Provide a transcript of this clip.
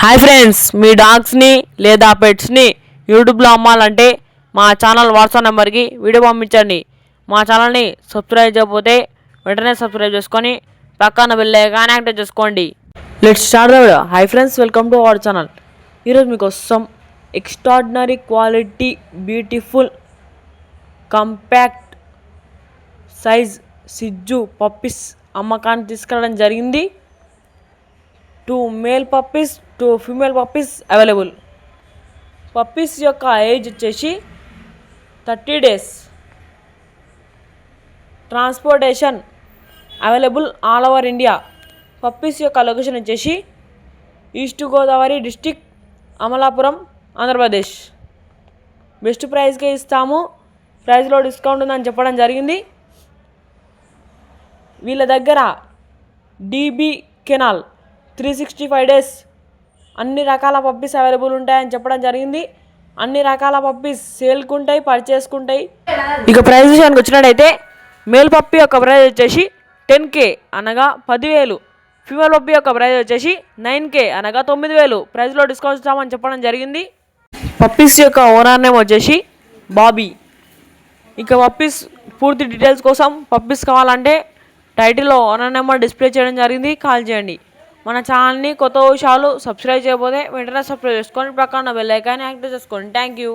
Hi friends, మీ డాగ్స్ని లేదా పెట్స్ని యూట్యూబ్లో అమ్మాలంటే మా ఛానల్ వాట్సాప్ నెంబర్కి వీడియో పంపించండి. మా ఛానల్ని సబ్స్క్రైబ్ చేయకపోతే వెంటనే సబ్స్క్రైబ్ చేసుకొని పక్కన బెల్ ఐకాన్ యాక్టివేట్ చేసుకోండి. Let's start the video. Hi friends, welcome to our channel. ఈరోజు మీకోసం extraordinary quality beautiful compact size సిజ్జు పప్పీస్ అమ్మకాన్ని తీసుకురావడం జరిగింది. 2 male puppies 2 female puppies available. Puppies యొక్క ఏజ్ వచ్చేసి 30 days. Transportation available all over India. Puppies యొక్క లొకేషన్ వచ్చేసి east Godavari district, Amalapuram, Andhra Pradesh. Best ప్రైస్కే ఇస్తాము, ప్రైస్లో డిస్కౌంట్ ఉందని చెప్పడం జరిగింది. వీళ్ళ దగ్గర డీబీ కెనాల్ 365 days అన్ని రకాల పప్పీస్ అవైలబుల్ ఉంటాయని చెప్పడం జరిగింది. అన్ని రకాల పప్పీస్ సేల్కుంటాయి, పర్చేసుకుంటాయి. ఇక ప్రైస్ విషయానికి వచ్చినట్టయితే మేల్ పప్పీ యొక్క ప్రైస్ వచ్చేసి 10K అనగా 10,000. ఫీమేల్ పప్పీ యొక్క ప్రైస్ వచ్చేసి 9K అనగా 9,000. ప్రైస్లో డిస్కౌంట్ ఇస్తామని చెప్పడం జరిగింది. పప్పీస్ యొక్క ఓనర్ నేమ్ వచ్చేసి బాబీ. ఇక పప్పీస్ పూర్తి డీటెయిల్స్ కోసం పప్పీస్ కావాలంటే టైటిల్లో ఓనర్ నెంబర్ డిస్ప్లే చేయడం జరిగింది, కాల్ చేయండి. మన ఛానల్ని కొత్త విషయాలు సబ్స్క్రైబ్ చేయకపోతే వెంటనే సబ్స్క్రైబ్ చేసుకొని ప్రక్కన బెల్ ఐకాన్ యాక్టివేట్ చేసుకోండి. Thank you.